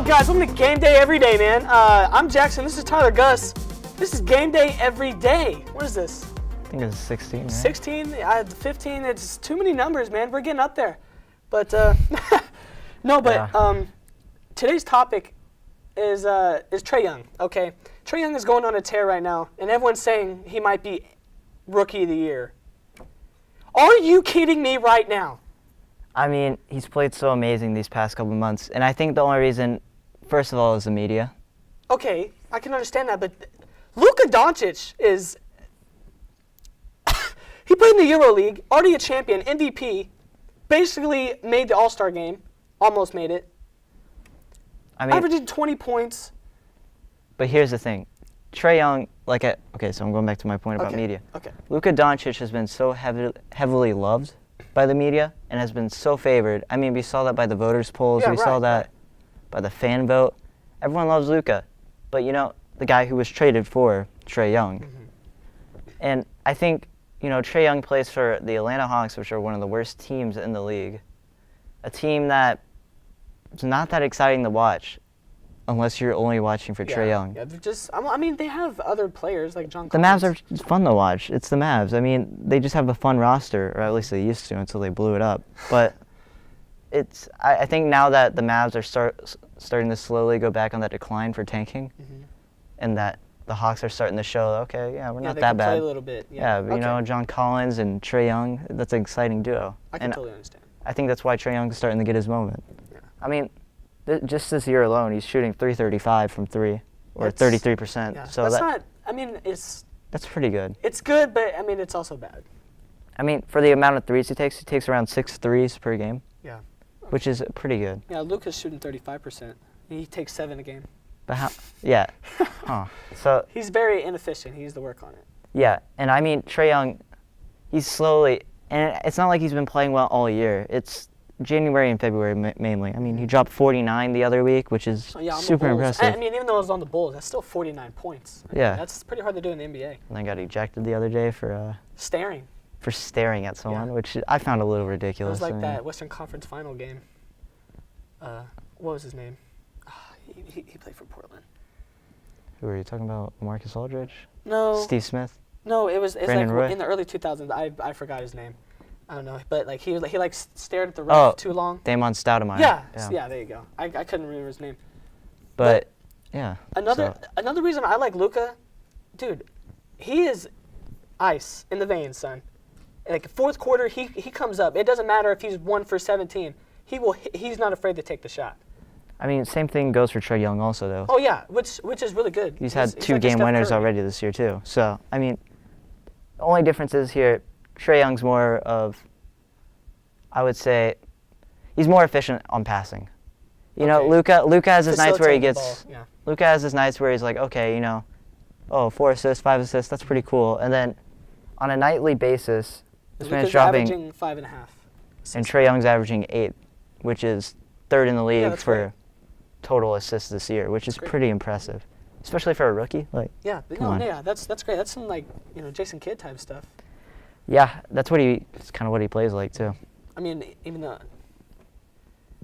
up, guys? Welcome to Gameday Everyday, man. I'm Jackson. This is Tyler Gus. This is Gameday Everyday. What is this? I think it's 16, right? 16? I had 15. It's too many numbers, man. We're getting up there. But, today's topic is Trae Young, okay? Trae Young is going on a tear right now, and everyone's saying he might be Rookie of the Year. Are you kidding me right now? I mean, he's played so amazing these past couple months, and I think the only reason, first of all, is the media. Okay, I can understand that, but Luka Doncic is he played in the EuroLeague, already a champion, MVP, basically made the All-Star game, almost made it. I mean, averaging 20 points. But here's the thing. Trae Young, so I'm going back to my point about media. Okay. Luka Doncic has been so heavily loved by the media and has been so favored. I mean, we saw that by the voters' polls. We saw that by the fan vote. Everyone loves Luka. But, the guy who was traded for Trae Young. Mm-hmm. And I think, Trae Young plays for the Atlanta Hawks, which are one of the worst teams in the league. A team that is not that exciting to watch unless you're only watching for Trae Young. Yeah, they have other players like John Collins. The Mavs are fun to watch. It's the Mavs. I mean, they just have a fun roster, or at least they used to until they blew it up. But I think now that the Mavs are starting to slowly go back on that decline for tanking, mm-hmm. and that the Hawks are starting to show, we're not that bad. Play a little bit. John Collins and Trae Young, that's an exciting duo. I can totally understand. I think that's why Trae Young is starting to get his moment. Yeah. I mean, just this year alone, he's shooting .335 from three, or 33%. Yeah. So that's pretty good. It's good, but it's also bad. I mean, for the amount of threes he takes around 6 threes per game. Yeah. Which is pretty good. Yeah, Luka's shooting 35%. He takes 7 a game. But how? Yeah. Huh. So he's very inefficient. He needs to work on it. Yeah, and I mean, Trae Young, he's slowly, and it's not like he's been playing well all year. It's January and February mainly. I mean, he dropped 49 the other week, which is super impressive. I mean, even though it was on the Bulls, that's still 49 points. That's pretty hard to do in the NBA. And I got ejected the other day for staring. For staring at someone, which I found a little ridiculous. It was like that Western Conference Final game. What was his name? He played for Portland. Who are you talking about? Marcus Aldridge? No. Steve Smith? No, it was Roy? In the early 2000s. I forgot his name. I don't know, but he stared at the ref too long. Damon Stoudemire. Yeah, there you go. I couldn't remember his name. But yeah. Another reason I like Luka, dude, he is ice in the veins, son. Like fourth quarter, he comes up. It doesn't matter if he's 1 for 17. He's not afraid to take the shot. I mean, same thing goes for Trae Young also, though. Oh yeah, which is really good. He's had 2 game winners already this year too. So I mean, the only difference is here, Trae Young's more of, I would say, he's more efficient on passing. Luka has his nights where he gets. Luka has his nights where he's like, 4 assists, 5 assists, that's pretty cool. And then on a nightly basis, this man's dropping averaging 5.5. And Trae Young's averaging 8, which is 3rd in the league for total assists this year, which is pretty impressive, especially for a rookie. That's great. That's some Jason Kidd type stuff. Yeah, it's kind of what he plays like too. I mean, even though,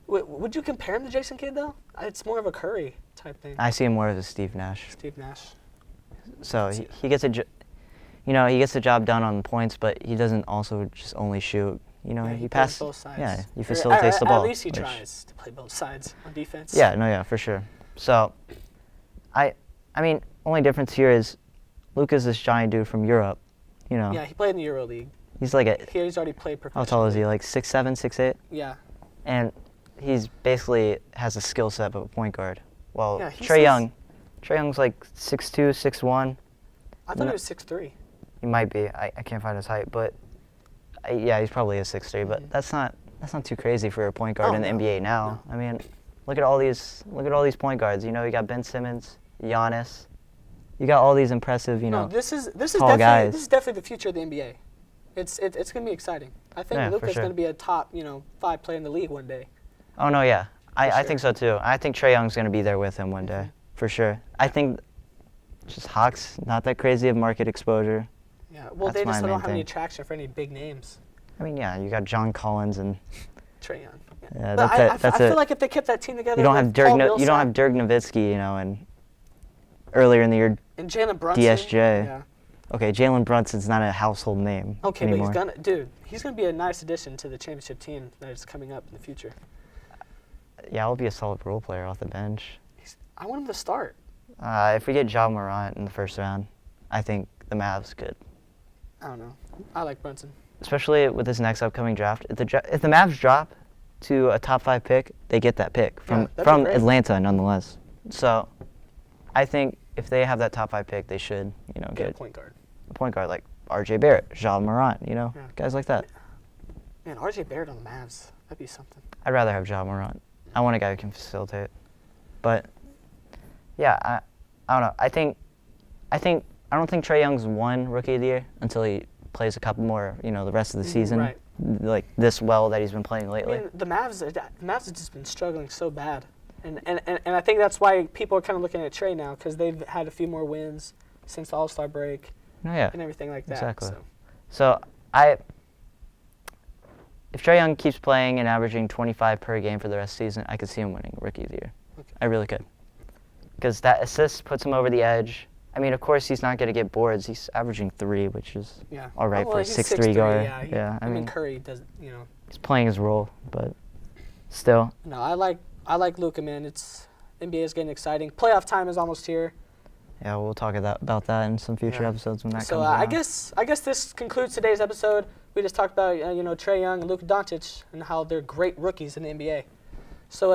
would you compare him to Jason Kidd though? It's more of a Curry type thing. I see him more as a Steve Nash. So he gets he gets the job done on points, but he doesn't also just only shoot. He passes both sides. Yeah, he facilitates the ball. At least he tries to play both sides on defense. Yeah, for sure. So, I mean, only difference here is Luka's this giant dude from Europe, Yeah, he played in the EuroLeague. He's he's already played professionally. How tall is he? Like 6'7", 6'8"? Yeah. And he's basically has a skill set of a point guard. Well, Trae Young's like 6'2", 6'1". I thought he was 6'3". He might be. I can't find his height, but he's probably a 6'3", but that's not too crazy for a point guard in the NBA now. No. I mean, look at all these point guards. You got Ben Simmons, Giannis. You got all these impressive, this is tall guys. This is definitely the future of the NBA. It's going to be exciting. I think Luka's going to be a top, 5 player in the league one day. Oh no, yeah. I think so too. I think Trae Young's going to be there with him one day, for sure. I think just Hawks, not that crazy of market exposure. Yeah, well, they just don't have any attraction for any big names. I mean, yeah, you got John Collins and Trae Young. Yeah, But that's it. That's I it. feel like if they kept that team together, You don't like have Dirk. Paul You don't Millsap have Dirk Nowitzki, and earlier in the year, and Jalen Brunson. DSJ. Yeah. Okay, Jalen Brunson's not a household name Okay, anymore. but he's gonna be a nice addition to the championship team that is coming up in the future. Yeah, I'll be a solid role player off the bench. I want him to start. If we get Ja Morant in the first round, I think the Mavs could. I don't know. I like Brunson. Especially with this next upcoming draft. If the Mavs drop to a top 5 pick, they get that pick from that'd be great. Atlanta nonetheless. So I think if they have that top 5 pick, they should, Get a point guard. a point guard like R.J. Barrett, Ja Morant, guys like that. Man, R.J. Barrett on the Mavs. That'd be something. I'd rather have Ja Morant. I want a guy who can facilitate. But yeah, I don't know. I don't think Trae Young's won Rookie of the Year until he plays a couple more, the rest of the season, Right. like this well that he's been playing lately. I mean, the Mavs have just been struggling so bad, and I think that's why people are kind of looking at Trae now because they've had a few more wins since the All-Star break Oh, yeah, and everything like that. exactly. So. If Trae Young keeps playing and averaging 25 per game for the rest of the season, I could see him winning Rookie of the Year. Okay. I really could. Because that assist puts him over the edge. I mean, of course, he's not going to get boards. He's averaging 3, which is all right for a he's 6'3" guard. Yeah, I mean, Curry does, He's playing his role, but still. No, I like Luka, man. NBA is getting exciting. Playoff time is almost here. Yeah, we'll talk about that in some future episodes when that So comes around. I guess this concludes today's episode. We just talked about Trae Young and Luka Doncic and how they're great rookies in the NBA. So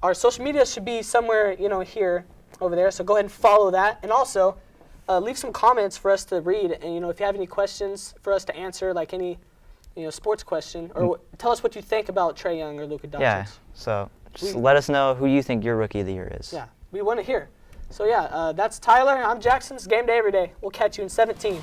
our social media should be somewhere here over there. So go ahead and follow that, and also leave some comments for us to read. And if you have any questions for us to answer, like any sports question, or tell us what you think about Trae Young or Luka Doncic. Yeah. So just let us know who you think your Rookie of the Year is. Yeah, we want to hear. So that's Tyler. I'm Jackson. It's Game Day Every Day. We'll catch you in 17.